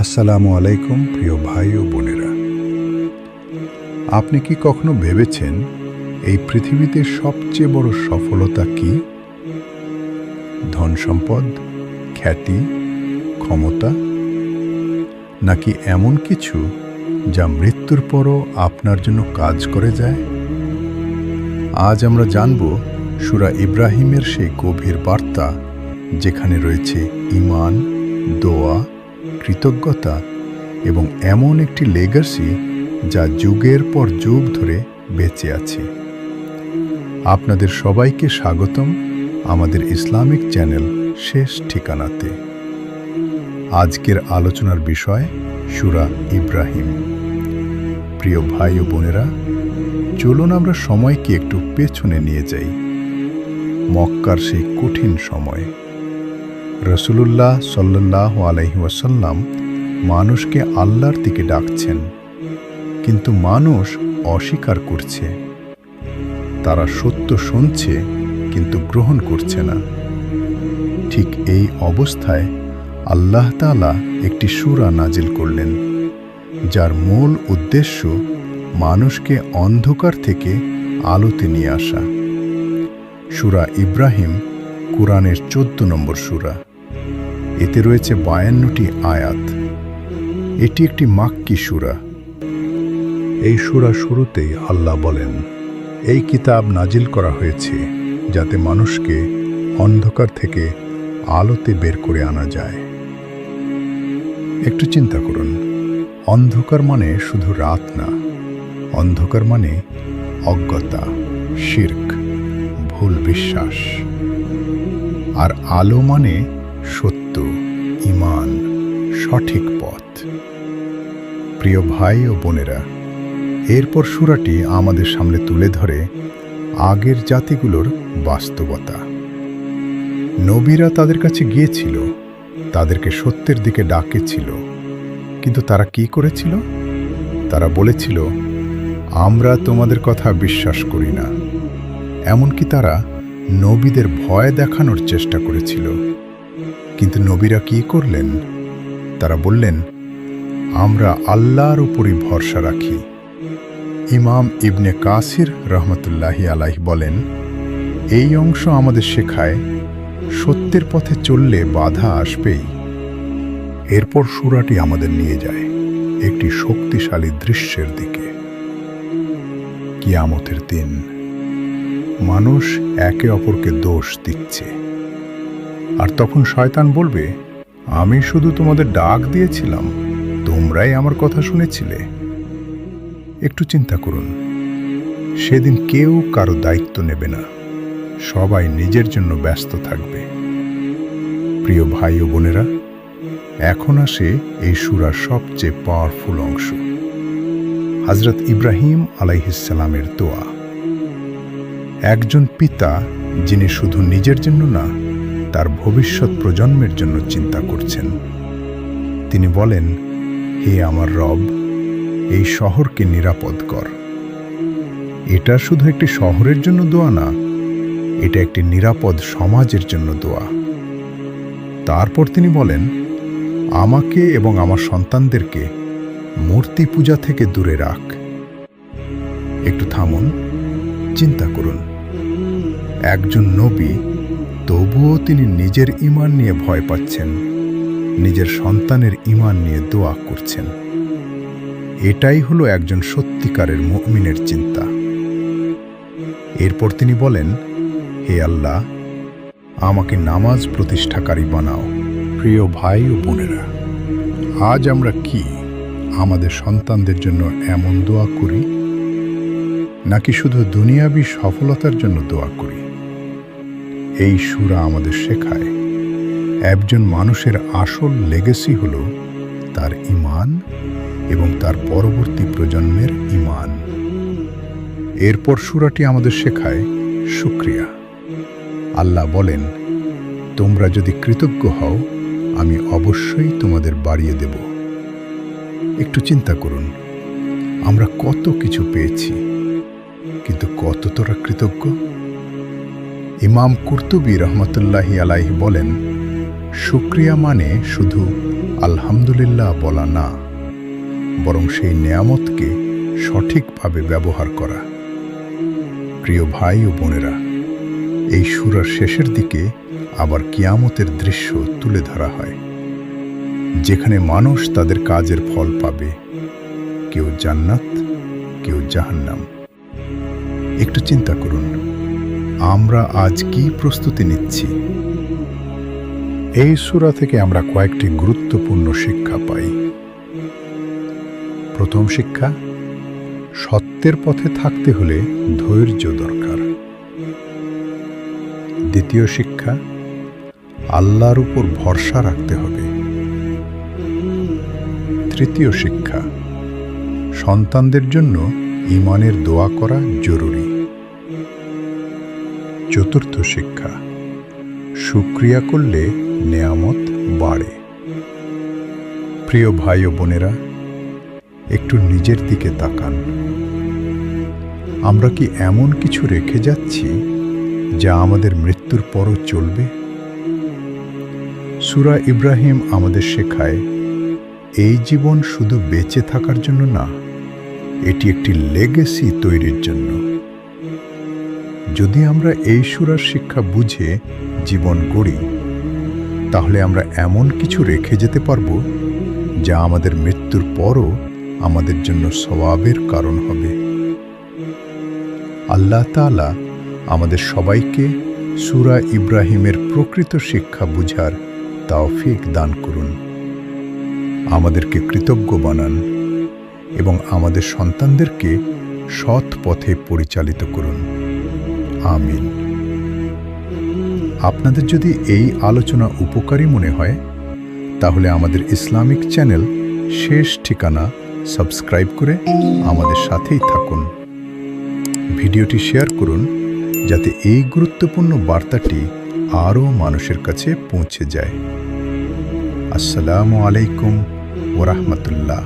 আসসালামু আলাইকুম প্রিয় ভাই ও বোনেরা। আপনি কি কখনো ভেবেছেন এই পৃথিবীতে সবচেয়ে বড় সফলতা কি? ধন সম্পদ, খ্যাতি, ক্ষমতা, নাকি এমন কিছু যা মৃত্যুর পরও আপনার জন্য কাজ করে যায়? আজ আমরা জানব সূরা ইব্রাহিমের সেই গভীর বার্তা, যেখানে রয়েছে ঈমান, দোয়া, কৃতজ্ঞতা এবং এমন একটি লেগাসি যা যুগের পর যুগ ধরে বেঁচে আছে। আপনাদের সবাইকে স্বাগতম আমাদের ইসলামিক চ্যানেল শেষ ঠিকানাতে। আজকের আলোচনার বিষয় সূরা ইব্রাহিম। প্রিয় ভাই ও বোনেরা, চলুন আমরা সময়কে একটু পেছনে নিয়ে যাই। মক্কার সেই কঠিন সময় রাসূলুল্লাহ সাল্লাল্লাহু আলাইহি ওয়াসাল্লাম মানুষকে আল্লাহর দিকে ডাকছেন, কিন্তু মানুষ অস্বীকার করছে। তারা সত্য শুনছে কিন্তু গ্রহণ করছে না। ঠিক এই অবস্থায় আল্লাহ তাআলা একটি সূরা নাজিল করলেন, যার মূল উদ্দেশ্য মানুষকে অন্ধকার থেকে আলোতে নিয়ে আসা। সূরা ইব্রাহিম কুরআনের 14 নম্বর সূরা। এতে রয়েছে 52টি আয়াত। এটি একটি মাক্কি সূরা। এই সূরা শুরুতেই আল্লাহ বলেন, এই কিতাব নাজিল করা হয়েছে যাতে মানুষকে অন্ধকার থেকে আলোতে বের করে আনা যায়। একটু চিন্তা করুন, অন্ধকার মানে শুধু রাত না, অন্ধকার মানে অজ্ঞতা, শিরক, ভুল বিশ্বাস। আর আলো মানে সত্য, ঈমান, সঠিক পথ। প্রিয় ভাই ও বোনেরা, এরপর সূরাটি আমাদের সামনে তুলে ধরে আগের জাতিগুলোর বাস্তবতা। নবীরা তাদের কাছে গিয়েছিল, তাদেরকে সত্যের দিকে ডাকেছিল, কিন্তু তারা কি করেছিল? তারা বলেছিল, আমরা তোমাদের কথা বিশ্বাস করি না। এমনকি তারা নবীদের ভয় দেখানোর চেষ্টা করেছিল। কিন্তু নবীরা কি করলেন? তারা বললেন, আমরা আল্লাহর উপরই ভরসা রাখি। ইমাম ইবনে কাসির রহমতুল্লাহি আলাইহি বলেন, এই অংশ আমাদের শেখায় সত্যের পথে চললে বাধা আসবেই। এরপর সূরাটি আমাদের নিয়ে যায় একটি শক্তিশালী দৃশ্যের দিকে। কিয়ামতের দিন মানুষ একে অপরকে দোষ দিচ্ছে, আর তখন শয়তান বলবে, আমি শুধু তোমাদের ডাক দিয়েছিলাম, তোমরাই আমার কথা শুনেছিলে। একটু চিন্তা করুন, সেদিন কেউ কারো দায়িত্ব নেবে না, সবাই নিজের জন্য ব্যস্ত থাকবে। প্রিয় ভাই ও বোনেরা, এখন আসে এই সূরার সবচেয়ে পাওয়ারফুল অংশ, হযরত ইব্রাহিম আলাইহিসসালামের দোয়া। একজন পিতা যিনি শুধু নিজের জন্য না, তার ভবিষ্যৎ প্রজন্মের জন্য চিন্তা করছেন। তিনি বলেন, হে আমার রব, এই শহরকে নিরাপদ কর। এটা শুধু একটি শহরের জন্য দোয়া না, এটা একটি নিরাপদ সমাজের জন্য দোয়া। তারপর তিনি বলেন, আমাকে এবং আমার সন্তানদেরকে মূর্তি পূজা থেকে দূরে রাখ। একটু থামুন, চিন্তা করুন, একজন নবী, তবুও তিনি নিজের ঈমান নিয়ে ভয় পাচ্ছেন, নিজের সন্তানের ঈমান নিয়ে দোয়া করছেন। এটাই হলো একজন সত্যিকারের মুমিনের চিন্তা। এরপর তিনি বলেন, হে আল্লাহ, আমাকে নামাজ প্রতিষ্ঠাকারী বানাও। প্রিয় ভাই ও বোনেরা, আজ আমরা কি আমাদের সন্তানদের জন্য এমন দোয়া করি, নাকি শুধু দুনিয়াবী সফলতার জন্য দোয়া করি? এই সূরা আমাদের শেখায়, একজন মানুষের আসল লেগেসি হল তার ঈমান এবং তার পরবর্তী প্রজন্মের ঈমান। এরপর সূরাটি আমাদের শেখায় শুকরিয়া। আল্লাহ বলেন, তোমরা যদি কৃতজ্ঞ হও, আমি অবশ্যই তোমাদের বাড়িয়ে দেব। একটু চিন্তা করুন, আমরা কত কিছু পেয়েছি, কিন্তু কতটা কৃতজ্ঞ? ইমাম কুরতুবী রহমতুল্লাহি আলাইহি বলেন, শুকরিয়া মানে শুধু আলহামদুলিল্লাহ বলা না, বরং সেই নেয়ামতকে সঠিকভাবে ব্যবহার করা। প্রিয় ভাই ও বোনেরা, এই সূরার শেষের দিকে আবার কিয়ামতের দৃশ্য তুলে ধরা হয়, যেখানে মানুষ তাদের কাজের ফল পাবে, কেউ জান্নাত, কেউ জাহান্নাম। একটু চিন্তা করুন, আমরা আজ কি প্রস্তুতি নিচ্ছি? এই সূরা থেকে আমরা কয়েকটি গুরুত্বপূর্ণ শিক্ষা পাই। প্রথম শিক্ষা, সত্যের পথে থাকতে হলে ধৈর্য দরকার। দ্বিতীয় শিক্ষা, আল্লাহর উপর ভরসা রাখতে হবে। তৃতীয় শিক্ষা, সন্তানদের জন্য ঈমানের দোয়া করা জরুরি। চতুর্থ শিক্ষা, শুকরিয়া করলে নেয়ামত বাড়ে। প্রিয় ভাই ও বোনেরা, একটু নিজের দিকে তাকান। আমরা কি এমন কিছু রেখে যাচ্ছি যা আমাদের মৃত্যুর পরও চলবে? সূরা ইব্রাহিম আমাদের শেখায়, এই জীবন শুধু বেঁচে থাকার জন্য না, এটি একটি লেগেসি তৈরির জন্য। যদি আমরা এই সূরার শিক্ষা বুঝে জীবন গড়ি, তাহলে আমরা এমন কিছু রেখে যেতে পারব যা আমাদের মৃত্যুর পরও আমাদের জন্য সওয়াবের কারণ হবে। আল্লাহ তাআলা আমাদের সবাইকে সূরা ইব্রাহিমের প্রকৃত শিক্ষা বুঝার তৌফিক দান করুন। আমাদেরকে কৃতজ্ঞ বানান এবং আমাদের সন্তানদেরকে সৎ পথে পরিচালিত করুন। আমিন। আপনাদের যদি এই আলোচনা উপকারী মনে হয়, তাহলে আমাদের ইসলামিক চ্যানেল শেষ ঠিকানা সাবস্ক্রাইব করে আমাদের সাথেই থাকুন। ভিডিওটি শেয়ার করুন যাতে এই গুরুত্বপূর্ণ বার্তাটি আরও মানুষের কাছে পৌঁছে যায়। আসসালামু আলাইকুম ওয়া রাহমাতুল্লাহ।